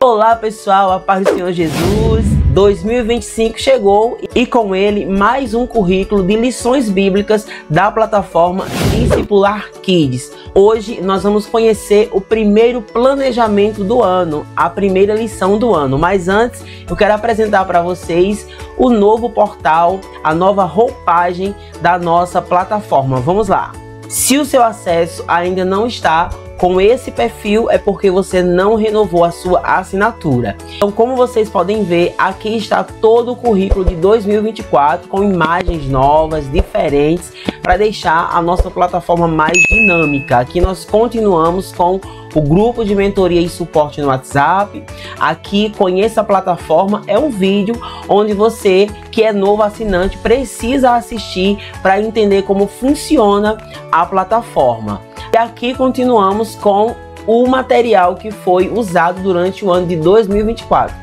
Olá pessoal, a paz do Senhor Jesus. 2025 chegou e com ele mais um currículo de lições bíblicas da plataforma Discipular Kids. Hoje nós vamos conhecer o primeiro planejamento do ano, a primeira lição do ano. Mas antes eu quero apresentar para vocês o novo portal, a nova roupagem da nossa plataforma. Vamos lá! Se o seu acesso ainda não está com esse perfil, é porque você não renovou a sua assinatura. Então, como vocês podem ver, aqui está todo o currículo de 2024 com imagens novas, diferentes, para deixar a nossa plataforma mais dinâmica. Aqui nós continuamos com o grupo de mentoria e suporte no WhatsApp. Aqui, conheça a plataforma, é um vídeo onde você que é novo assinante precisa assistir para entender como funciona a plataforma. E aqui continuamos com o material que foi usado durante o ano de 2024.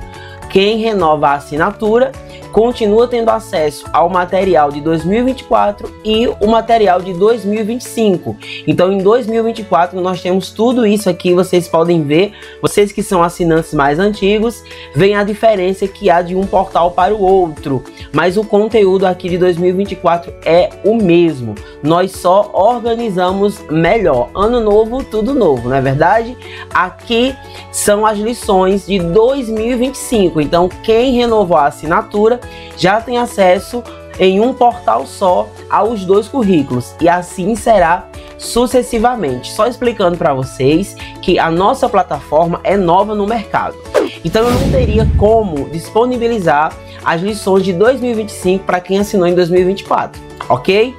Quem renova a assinatura continua tendo acesso ao material de 2024 e o material de 2025. Então em 2024 nós temos tudo isso aqui, vocês podem ver. Vocês que são assinantes mais antigos, veem a diferença que há de um portal para o outro. Mas o conteúdo aqui de 2024 é o mesmo. Nós só organizamos melhor. Ano novo, tudo novo, não é verdade? Aqui são as lições de 2025. Então quem renovou a assinatura já tem acesso em um portal só aos dois currículos, e assim será sucessivamente. Só explicando para vocês que a nossa plataforma é nova no mercado, então eu não teria como disponibilizar as lições de 2025 para quem assinou em 2024, ok?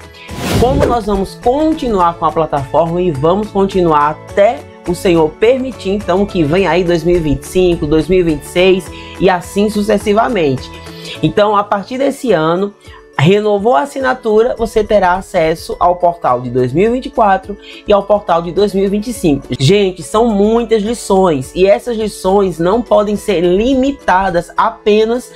Como nós vamos continuar com a plataforma e vamos continuar até o Senhor permitir, então, que venha aí 2025, 2026 e assim sucessivamente. Então, a partir desse ano, renovou a assinatura, você terá acesso ao portal de 2024 e ao portal de 2025. Gente, são muitas lições e essas lições não podem ser limitadas apenas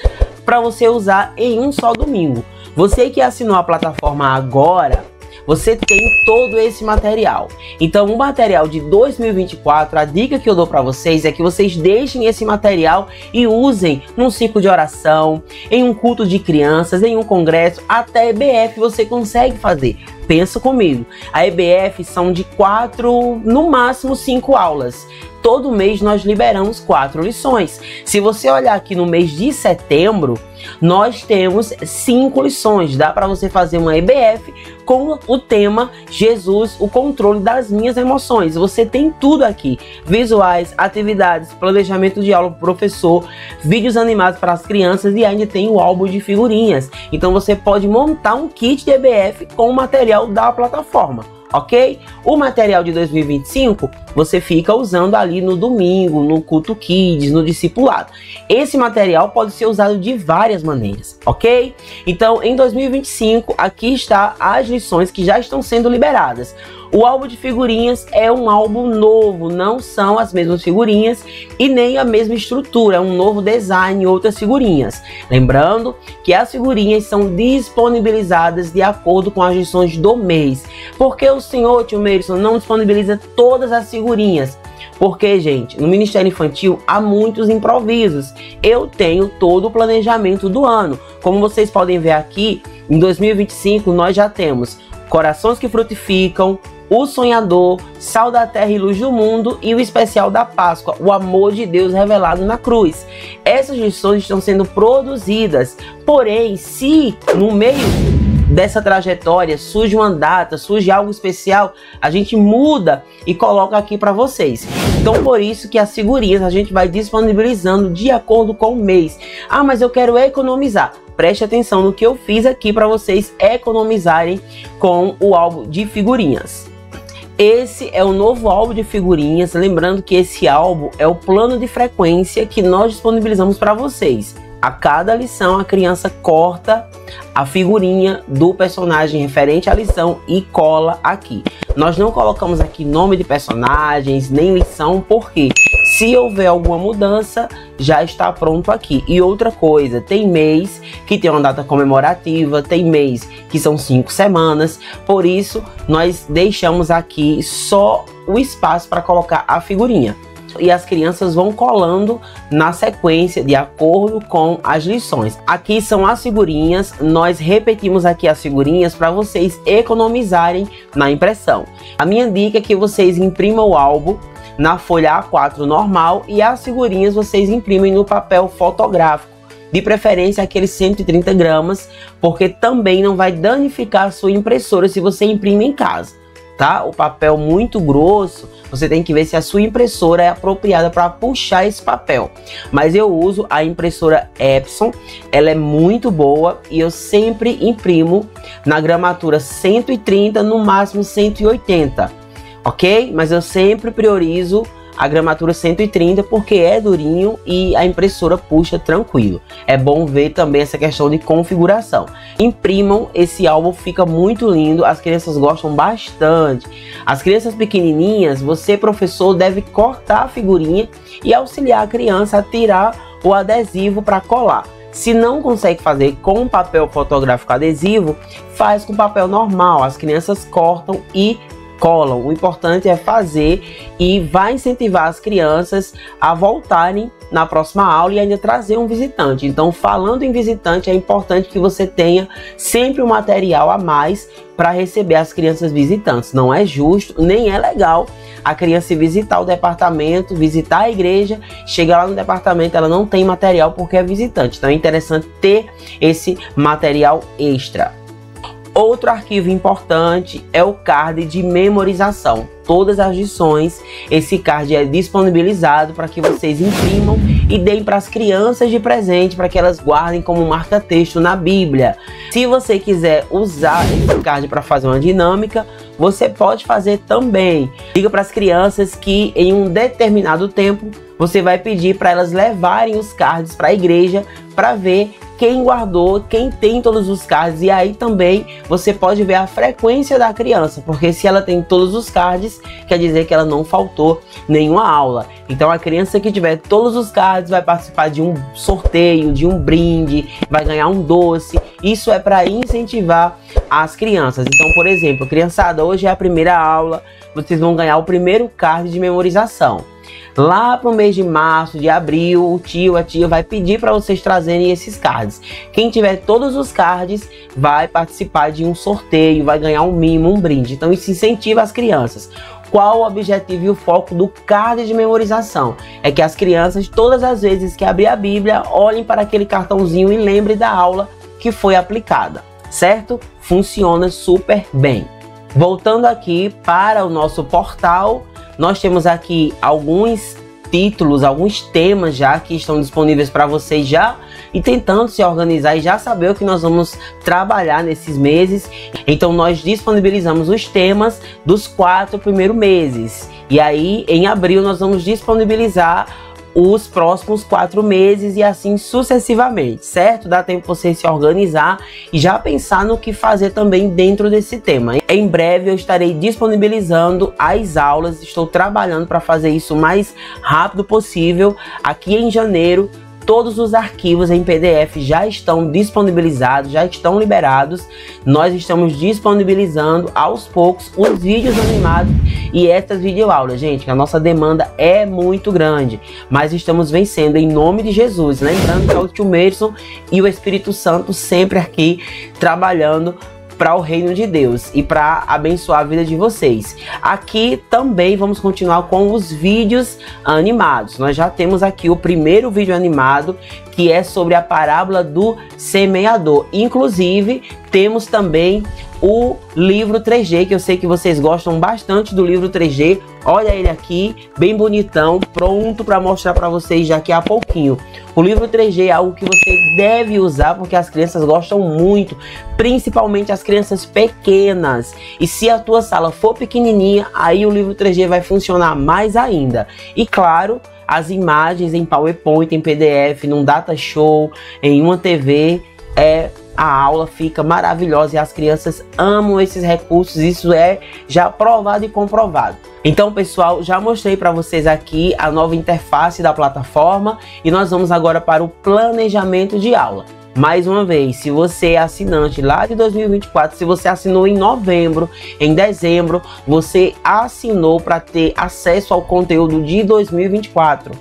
para você usar em um só domingo. Você que assinou a plataforma agora, você tem todo esse material. Então o material de 2024, a dica que eu dou para vocês é que vocês deixem esse material e usem num ciclo de oração, em um culto de crianças, em um congresso, até EBF você consegue fazer. Pensa comigo, a EBF são de 4, no máximo 5 aulas. Todo mês nós liberamos 4 lições. Se você olhar aqui no mês de setembro, nós temos 5 lições. Dá para você fazer uma EBF com o tema Jesus, o controle das minhas emoções. Você tem tudo aqui: visuais, atividades, planejamento de aula para o professor, vídeos animados para as crianças e ainda tem o álbum de figurinhas. Então você pode montar um kit de EBF com o material da plataforma. Ok? O material de 2025 você fica usando ali no domingo, no culto kids, no discipulado. Esse material pode ser usado de várias maneiras, ok? Então em 2025 aqui está as lições que já estão sendo liberadas. O álbum de figurinhas é um álbum novo, não são as mesmas figurinhas e nem a mesma estrutura, é um novo design e outras figurinhas. Lembrando que as figurinhas são disponibilizadas de acordo com as lições do mês. Porque o senhor, tio Meirson, não disponibiliza todas as figurinhas? Porque, gente, no Ministério Infantil há muitos improvisos. Eu tenho todo o planejamento do ano. Como vocês podem ver aqui, em 2025 nós já temos Corações que Frutificam, O Sonhador, Sal da Terra e Luz do Mundo e o especial da Páscoa, o amor de Deus revelado na cruz. Essas lições estão sendo produzidas, porém, se no meio dessa trajetória surge uma data, surge algo especial, a gente muda e coloca aqui para vocês. Então por isso que as figurinhas a gente vai disponibilizando de acordo com o mês. Ah, mas eu quero economizar. Preste atenção no que eu fiz aqui para vocês economizarem com o álbum de figurinhas. Esse é o novo álbum de figurinhas. Lembrando que esse álbum é o plano de frequência que nós disponibilizamos para vocês. A cada lição a criança corta a figurinha do personagem referente à lição e cola aqui. Nós não colocamos aqui nome de personagens nem lição, porque se houver alguma mudança já está pronto aqui. E outra coisa, tem mês que tem uma data comemorativa, tem mês que são 5 semanas, por isso nós deixamos aqui só o espaço para colocar a figurinha. e as crianças vão colando na sequência de acordo com as lições. Aqui são as figurinhas, nós repetimos aqui as figurinhas para vocês economizarem na impressão. A minha dica é que vocês imprimam o álbum na folha A4 normal e as figurinhas vocês imprimem no papel fotográfico, de preferência aqueles 130 gramas, porque também não vai danificar a sua impressora se você imprime em casa, tá? O papel muito grosso, você tem que ver se a sua impressora é apropriada para puxar esse papel. Mas eu uso a impressora Epson, ela é muito boa e eu sempre imprimo na gramatura 130, no máximo 180, ok? Mas eu sempre priorizo a gramatura 130 porque é durinho e a impressora puxa tranquilo. É bom ver também essa questão de configuração. Imprimam, esse álbum fica muito lindo, as crianças gostam bastante. As crianças pequenininhas, você professor deve cortar a figurinha e auxiliar a criança a tirar o adesivo para colar. Se não consegue fazer com papel fotográfico adesivo, faz com papel normal, as crianças cortam e colam. O importante é fazer e vai incentivar as crianças a voltarem na próxima aula e ainda trazer um visitante. Então, falando em visitante, é importante que você tenha sempre um material a mais para receber as crianças visitantes. Não é justo, nem é legal a criança visitar o departamento, visitar a igreja, chegar lá no departamento, ela não tem material porque é visitante. Então é interessante ter esse material extra. Outro arquivo importante é o card de memorização. Todas as lições, esse card é disponibilizado para que vocês imprimam e deem para as crianças de presente, para que elas guardem como marca-texto na Bíblia. Se você quiser usar esse card para fazer uma dinâmica, você pode fazer também. Diga para as crianças que em um determinado tempo você vai pedir para elas levarem os cards para a igreja para ver quem guardou, quem tem todos os cards, e aí também você pode ver a frequência da criança, porque se ela tem todos os cards, quer dizer que ela não faltou nenhuma aula. Então a criança que tiver todos os cards vai participar de um sorteio, de um brinde, vai ganhar um doce. Isso é para incentivar as crianças. Então, por exemplo, criançada, hoje é a primeira aula, vocês vão ganhar o primeiro card de memorização. Lá para o mês de março, de abril, o tio, a tia vai pedir para vocês trazerem esses cards. Quem tiver todos os cards vai participar de um sorteio, vai ganhar um mimo, um brinde. Então isso incentiva as crianças. Qual o objetivo e o foco do card de memorização? É que as crianças, todas as vezes que abrir a Bíblia, olhem para aquele cartãozinho e lembrem da aula que foi aplicada, certo? Funciona super bem. Voltando aqui para o nosso portal, nós temos aqui alguns títulos, alguns temas já que estão disponíveis para vocês já e tentando se organizar e já saber o que nós vamos trabalhar nesses meses. Então nós disponibilizamos os temas dos 4 primeiros meses e aí em abril nós vamos disponibilizar os próximos 4 meses e assim sucessivamente, certo? Dá tempo você se organizar e já pensar no que fazer também dentro desse tema. Em breve eu estarei disponibilizando as aulas, estou trabalhando para fazer isso o mais rápido possível. Aqui em janeiro, todos os arquivos em PDF já estão disponibilizados, já estão liberados. Nós estamos disponibilizando aos poucos os vídeos animados e essas videoaulas, gente, que a nossa demanda é muito grande, mas estamos vencendo em nome de Jesus. Lembrando que é o tio Merson e o Espírito Santo sempre aqui trabalhando para o reino de Deus e para abençoar a vida de vocês. Aqui também vamos continuar com os vídeos animados. Nós já temos aqui o primeiro vídeo animado, que é sobre a parábola do semeador. Inclusive, temos também o livro 3G, que eu sei que vocês gostam bastante do livro 3G. Olha ele aqui, bem bonitão, pronto para mostrar para vocês daqui a pouquinho. O livro 3G é algo que você deve usar porque as crianças gostam muito, principalmente as crianças pequenas. E se a tua sala for pequenininha, aí o livro 3G vai funcionar mais ainda. E claro, as imagens em PowerPoint, em PDF, num data show, em uma TV, a aula fica maravilhosa e as crianças amam esses recursos. Isso é já provado e comprovado. Então, pessoal, já mostrei para vocês aqui a nova interface da plataforma e nós vamos agora para o planejamento de aula. mais uma vez, se você é assinante lá de 2024, se você assinou em novembro, em dezembro, você assinou para ter acesso ao conteúdo de 2024,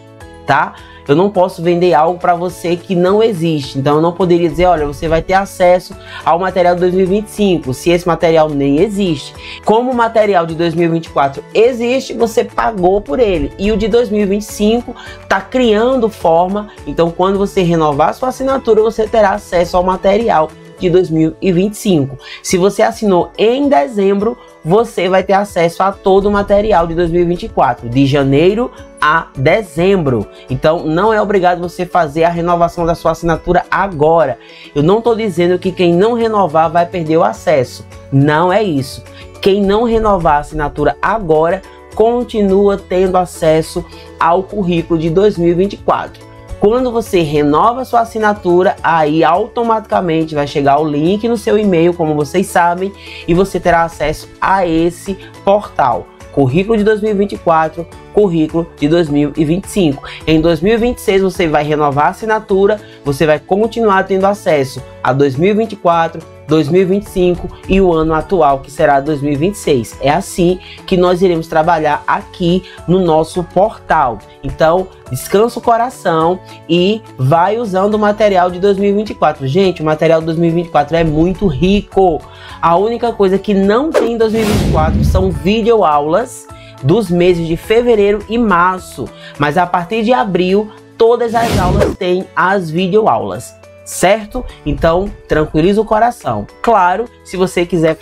tá? Eu não posso vender algo para você que não existe. Então eu não poderia dizer, olha, você vai ter acesso ao material de 2025, se esse material nem existe. Como o material de 2024 existe, você pagou por ele. E o de 2025 está criando forma. Então quando você renovar sua assinatura, você terá acesso ao material de 2025. Se você assinou em dezembro, você vai ter acesso a todo o material de 2024, de janeiro a dezembro. Então não é obrigado você fazer a renovação da sua assinatura agora. Eu não estou dizendo que quem não renovar vai perder o acesso. Não é isso. Quem não renovar a assinatura agora continua tendo acesso ao currículo de 2024. Quando você renova sua assinatura, aí automaticamente vai chegar o link no seu e-mail, como vocês sabem, e você terá acesso a esse portal. Currículo de 2024, currículo de 2025. Em 2026 você vai renovar a assinatura, você vai continuar tendo acesso a 2024, 2025 e o ano atual, que será 2026. É assim que nós iremos trabalhar aqui no nosso portal. Então, descansa o coração e vai usando o material de 2024. Gente, o material de 2024 é muito rico. A única coisa que não tem em 2024 são videoaulas dos meses de fevereiro e março. Mas a partir de abril, todas as aulas têm as videoaulas. Certo? Então, tranquiliza o coração. Claro, se você quiser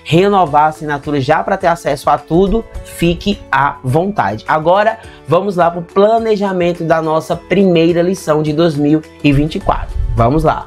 renovar a assinatura já para ter acesso a tudo, fique à vontade. Agora, vamos lá para o planejamento da nossa primeira lição de 2024. Vamos lá.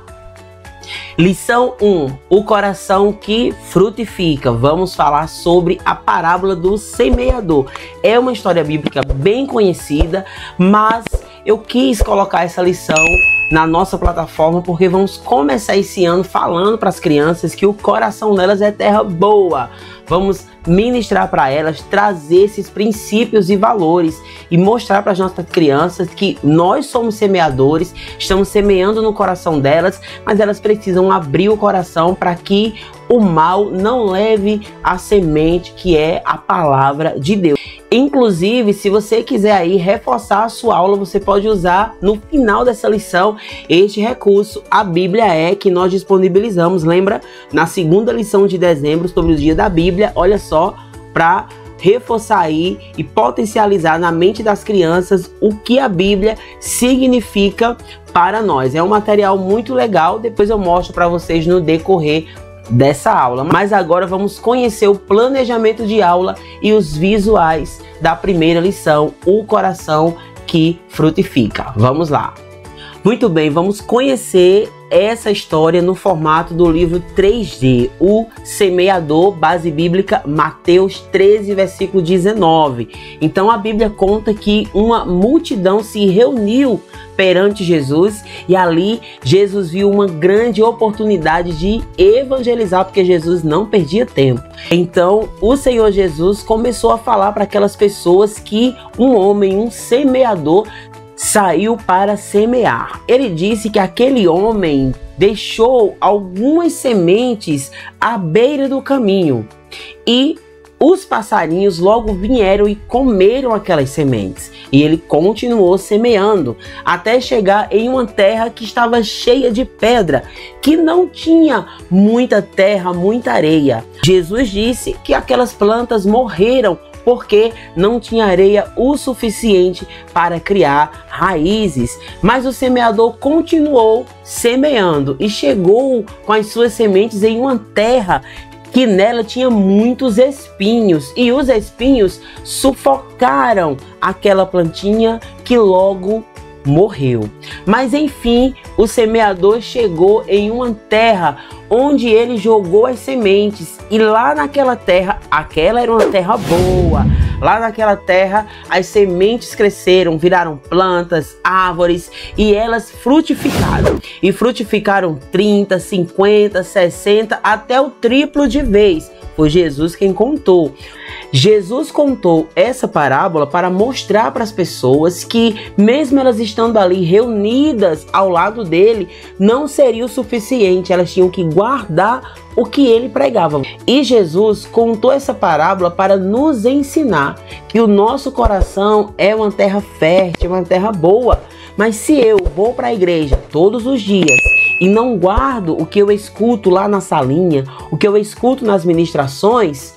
Lição 1. O coração que frutifica. Vamos falar sobre a parábola do semeador. É uma história bíblica bem conhecida, mas eu quis colocar essa lição na nossa plataforma porque vamos começar esse ano falando para as crianças que o coração delas é terra boa. Vamos ministrar para elas, trazer esses princípios e valores e mostrar para as nossas crianças que nós somos semeadores, estamos semeando no coração delas, mas elas precisam abrir o coração para que o mal não leve a semente que é a palavra de Deus. Inclusive, se você quiser aí reforçar a sua aula, você pode usar no final dessa lição este recurso, a Bíblia é, que nós disponibilizamos. Lembra? Na segunda lição de dezembro sobre o dia da Bíblia, olha só, para reforçar aí e potencializar na mente das crianças o que a Bíblia significa para nós. É um material muito legal, depois eu mostro para vocês no decorrer dessa aula. Mas agora vamos conhecer o planejamento de aula e os visuais da primeira lição, o coração que frutifica. Vamos lá. Muito bem, vamos conhecer essa história no formato do livro 3D, o semeador, base bíblica, Mateus 13, versículo 19. Então a Bíblia conta que uma multidão se reuniu perante Jesus e ali Jesus viu uma grande oportunidade de evangelizar, porque Jesus não perdia tempo. Então o Senhor Jesus começou a falar para aquelas pessoas que um homem, um semeador, saiu para semear. Ele disse que aquele homem deixou algumas sementes à beira do caminho e os passarinhos logo vieram e comeram aquelas sementes. E ele continuou semeando até chegar em uma terra que estava cheia de pedra, que não tinha muita terra, muita areia. Jesus disse que aquelas plantas morreram porque não tinha areia o suficiente para criar raízes. Mas o semeador continuou semeando e chegou com as suas sementes em uma terra que nela tinha muitos espinhos, e os espinhos sufocaram aquela plantinha que logo morreu. Mas enfim, o semeador chegou em uma terra onde ele jogou as sementes, e lá naquela terra, aquela era uma terra boa. Lá naquela terra as sementes cresceram, viraram plantas, árvores, e elas frutificaram. E frutificaram 30, 50, 60, até o triplo de vez. Foi Jesus quem contou. Jesus contou essa parábola para mostrar para as pessoas que, mesmo elas estando ali reunidas ao lado dele, não seria o suficiente. Elas tinham que guardar o que ele pregava. E Jesus contou essa parábola para nos ensinar que o nosso coração é uma terra fértil, uma terra boa. Mas se eu vou para a igreja todos os dias e não guardo o que eu escuto lá na salinha, o que eu escuto nas ministrações,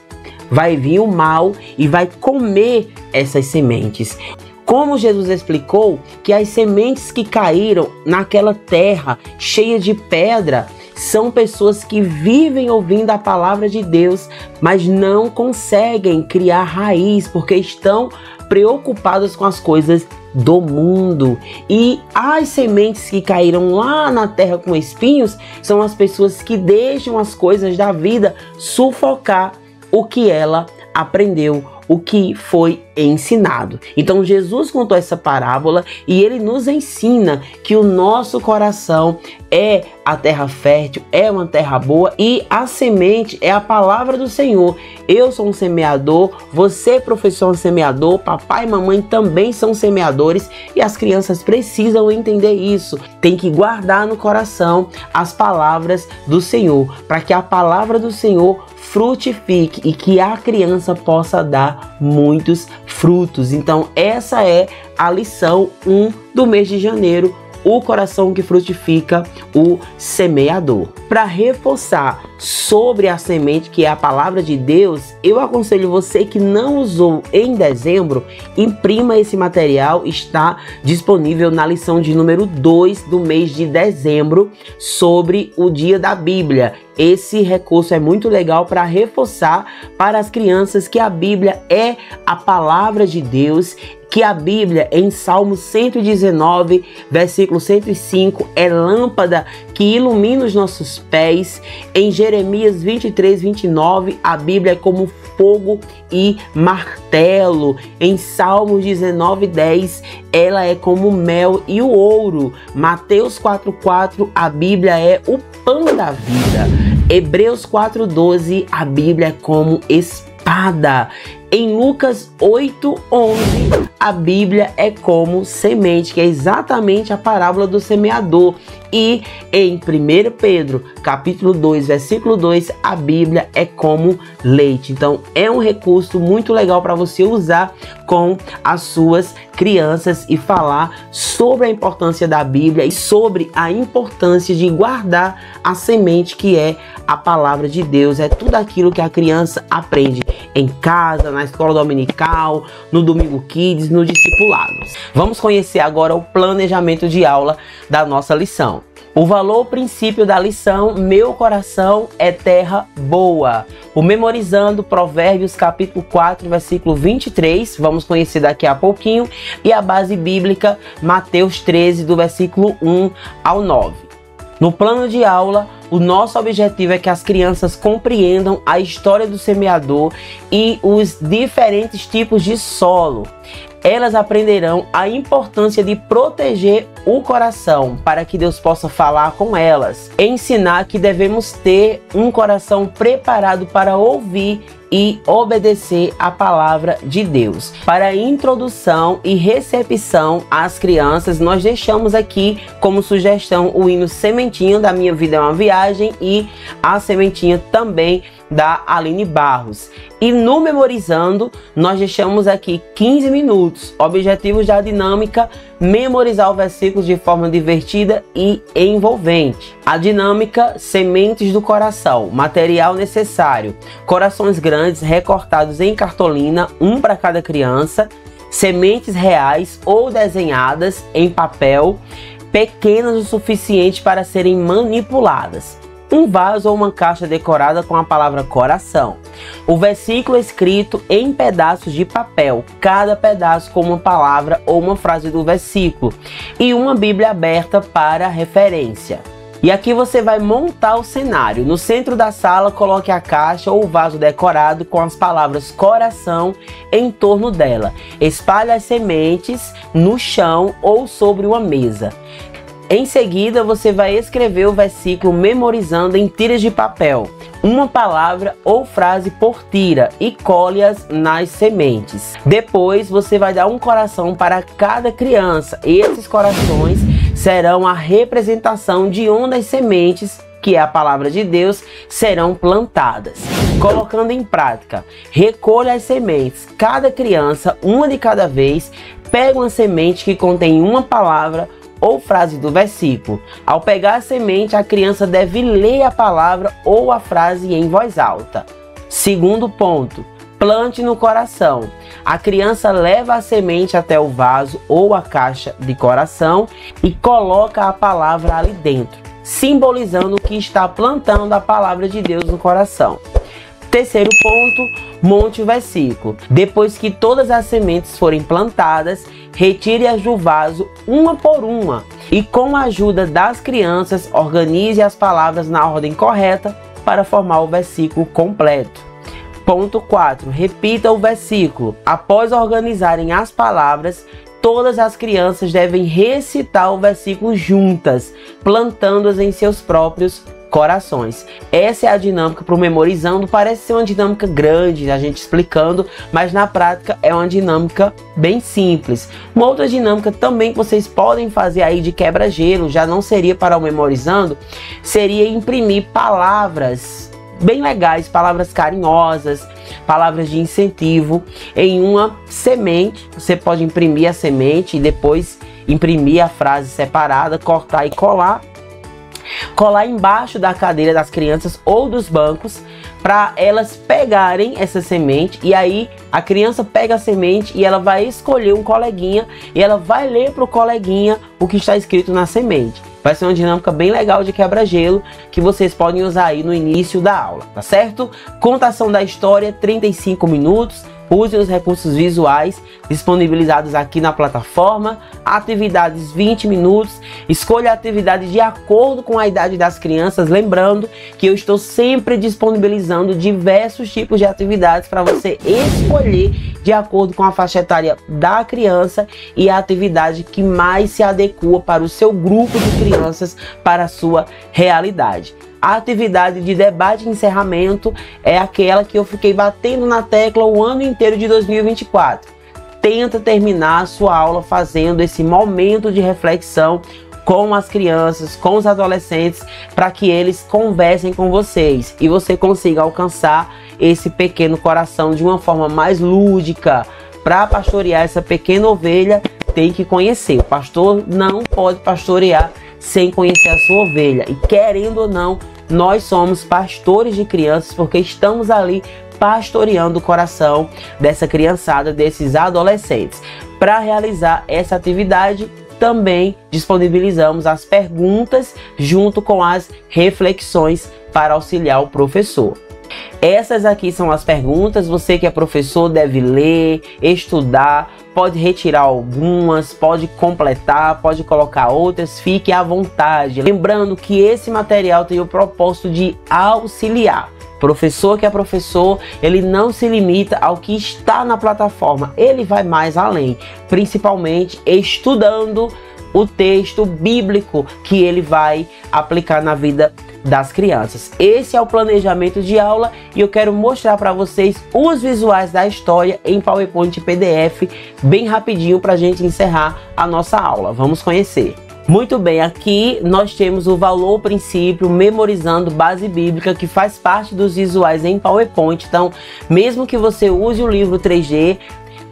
vai vir o mal e vai comer essas sementes. Como Jesus explicou que as sementes que caíram naquela terra cheia de pedra são pessoas que vivem ouvindo a palavra de Deus, mas não conseguem criar raiz porque estão preocupadas com as coisas do mundo. E as sementes que caíram lá na terra com espinhos são as pessoas que deixam as coisas da vida sufocar o que ela aprendeu, o que foi ensinado. Então Jesus contou essa parábola e ele nos ensina que o nosso coração é a terra fértil, é uma terra boa e a semente é a palavra do Senhor. Eu sou um semeador, você, professor, é um semeador, papai e mamãe também são semeadores e as crianças precisam entender isso. Tem que guardar no coração as palavras do Senhor, para que a palavra do Senhor frutifique e que a criança possa dar muitos frutos. Então essa é a lição 1 do mês de janeiro, o coração que frutifica, o semeador. Para reforçar sobre a semente que é a palavra de Deus, eu aconselho você que não usou em dezembro, imprima esse material, está disponível na lição de número 2 do mês de dezembro sobre o dia da Bíblia. Esse recurso é muito legal para reforçar para as crianças que a Bíblia é a palavra de Deus, que a Bíblia em Salmo 119, versículo 105, é lâmpada que ilumina os nossos pés. Em Jeremias 23, 29, a Bíblia é como fogo e martelo. Em Salmos 19, 10, ela é como mel e o ouro. Mateus 4:4, a Bíblia é o pão da vida. Hebreus 4:12, a Bíblia é como espada. Em Lucas 8:11, a Bíblia é como semente, que é exatamente a parábola do semeador. E em 1 Pedro, capítulo 2, versículo 2, a Bíblia é como leite. Então é um recurso muito legal para você usar com as suas crianças e falar sobre a importância da Bíblia e sobre a importância de guardar a semente que é a palavra de Deus. É tudo aquilo que a criança aprende em casa, na escola dominical, no Domingo Kids, no discipulado. Vamos conhecer agora o planejamento de aula da nossa lição. O valor princípio da lição, meu coração é terra boa. O Memorizando Provérbios capítulo 4, versículo 23, vamos conhecer daqui a pouquinho. E a base bíblica, Mateus 13, do versículo 1 ao 9. No plano de aula, o nosso objetivo é que as crianças compreendam a história do semeador e os diferentes tipos de solo. Elas aprenderão a importância de proteger o coração para que Deus possa falar com elas. Ensinar que devemos ter um coração preparado para ouvir e obedecer a palavra de Deus. Para introdução e recepção às crianças, nós deixamos aqui como sugestão o hino Sementinha da Minha Vida é uma Viagem e a Sementinha também da Aline Barros. E no Memorizando, nós deixamos aqui 15 minutos. Objetivos da dinâmica: memorizar o versículo de forma divertida e envolvente. A dinâmica: sementes do coração. Material necessário: corações grandes recortados em cartolina, um para cada criança. Sementes reais ou desenhadas em papel, pequenas o suficiente para serem manipuladas. Um vaso ou uma caixa decorada com a palavra coração. O versículo escrito em pedaços de papel, cada pedaço com uma palavra ou uma frase do versículo. E uma Bíblia aberta para referência. E aqui você vai montar o cenário. No centro da sala, coloque a caixa ou o vaso decorado com as palavras coração em torno dela. Espalhe as sementes no chão ou sobre uma mesa. Em seguida, você vai escrever o versículo memorizando em tiras de papel, uma palavra ou frase por tira, e colhe-as nas sementes. Depois, você vai dar um coração para cada criança, e esses corações serão a representação de onde as sementes, que é a palavra de Deus, serão plantadas. Colocando em prática, recolha as sementes. Cada criança, uma de cada vez, pega uma semente que contém uma palavra ou frase do versículo. Ao pegar a semente, a criança deve ler a palavra ou a frase em voz alta. Segundo ponto, plante no coração. A criança leva a semente até o vaso ou a caixa de coração e coloca a palavra ali dentro, simbolizando que está plantando a palavra de Deus no coração. Terceiro ponto, monte o versículo. Depois que todas as sementes forem plantadas, retire-as do vaso uma por uma e, com a ajuda das crianças, organize as palavras na ordem correta para formar o versículo completo. Ponto 4. Repita o versículo. Após organizarem as palavras, todas as crianças devem recitar o versículo juntas, plantando-as em seus próprios corações. Essa é a dinâmica para o memorizando. Parece ser uma dinâmica grande, a gente explicando, mas na prática é uma dinâmica bem simples. Uma outra dinâmica também que vocês podem fazer aí de quebra-gelo, já não seria para o memorizando, seria imprimir palavras bem legais, palavras carinhosas, palavras de incentivo em uma semente. Você pode imprimir a semente e depois imprimir a frase separada, cortar e colar embaixo da cadeira das crianças ou dos bancos, para elas pegarem essa semente. E aí a criança pega a semente e ela vai escolher um coleguinha e ela vai ler para o coleguinha o que está escrito na semente. Vai ser uma dinâmica bem legal de quebra-gelo que vocês podem usar aí no início da aula, tá certo? Contação da história, 35 minutos. Use os recursos visuais disponibilizados aqui na plataforma. Atividades 20 minutos. Escolha a atividade de acordo com a idade das crianças. Lembrando que eu estou sempre disponibilizando diversos tipos de atividades para você escolher de acordo com a faixa etária da criança e a atividade que mais se adequa para o seu grupo de crianças, para a sua realidade. A atividade de debate e encerramento é aquela que eu fiquei batendo na tecla o ano inteiro de 2024. Tenta terminar a sua aula fazendo esse momento de reflexão com as crianças, com os adolescentes, para que eles conversem com vocês e você consiga alcançar esse pequeno coração de uma forma mais lúdica. Para pastorear essa pequena ovelha, tem que conhecer. O pastor não pode pastorear sem conhecer a sua ovelha. E querendo ou não, nós somos pastores de crianças, porque estamos ali pastoreando o coração dessa criançada, desses adolescentes. Para realizar essa atividade, também disponibilizamos as perguntas junto com as reflexões para auxiliar o professor. Essas aqui são as perguntas. Você que é professor deve ler, estudar, pode retirar algumas, pode completar, pode colocar outras, fique à vontade. Lembrando que esse material tem o propósito de auxiliar. Professor que é professor, ele não se limita ao que está na plataforma, ele vai mais além, principalmente estudando o texto bíblico que ele vai aplicar na vida das crianças. Esse é o planejamento de aula e eu quero mostrar para vocês os visuais da história em PowerPoint e PDF bem rapidinho para a gente encerrar a nossa aula. Vamos conhecer. Muito bem, aqui nós temos o valor, princípio, memorizando base bíblica, que faz parte dos visuais em PowerPoint. Então, mesmo que você use o livro 3D,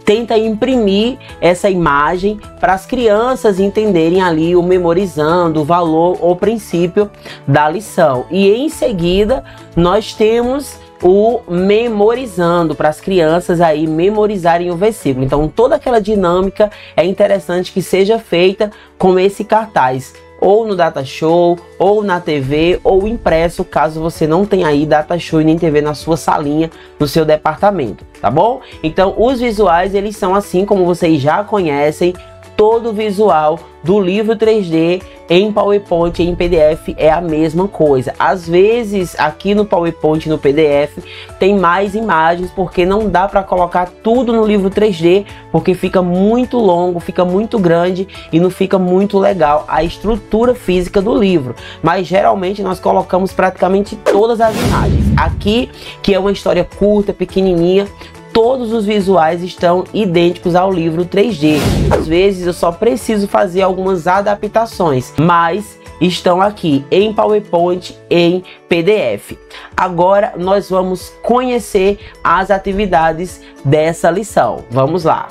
tenta imprimir essa imagem para as crianças entenderem ali o memorizando, o valor ou princípio da lição. E em seguida, nós temos o memorizando, para as crianças aí memorizarem o versículo. Então toda aquela dinâmica é interessante que seja feita com esse cartaz, ou no Data Show, ou na TV, ou impresso, caso você não tenha aí Data Show e nem TV na sua salinha, no seu departamento, tá bom? Então os visuais, eles são assim como vocês já conhecem, todo o visual do livro 3D em PowerPoint e em PDF é a mesma coisa. Às vezes aqui no PowerPoint e no PDF tem mais imagens, porque não dá para colocar tudo no livro 3D, porque fica muito longo, fica muito grande e não fica muito legal a estrutura física do livro. Mas geralmente nós colocamos praticamente todas as imagens. Aqui, que é uma história curta, pequenininha, todos os visuais estão idênticos ao livro 3D. Às vezes eu só preciso fazer algumas adaptações, mas estão aqui em PowerPoint e em PDF. Agora nós vamos conhecer as atividades dessa lição. Vamos lá!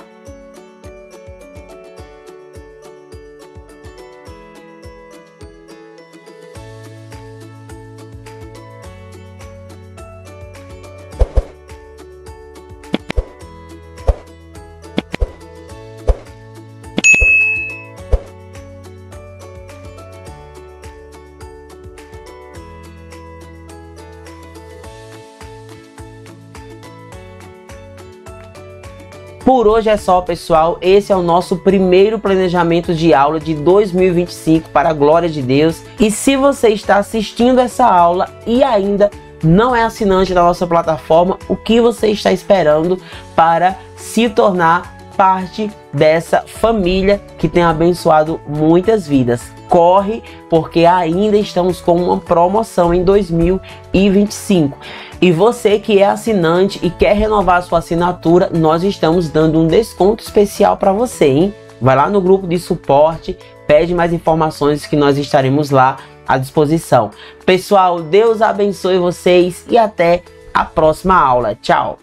Por hoje é só, pessoal. Esse é o nosso primeiro planejamento de aula de 2025 para a glória de Deus. E se você está assistindo essa aula e ainda não é assinante da nossa plataforma, o que você está esperando para se tornar parte dessa família que tem abençoado muitas vidas? Corre, porque ainda estamos com uma promoção em 2025. E você que é assinante e quer renovar sua assinatura, nós estamos dando um desconto especial para você, hein? Vai lá no grupo de suporte, pede mais informações que nós estaremos lá à disposição. Pessoal, Deus abençoe vocês e até a próxima aula. Tchau!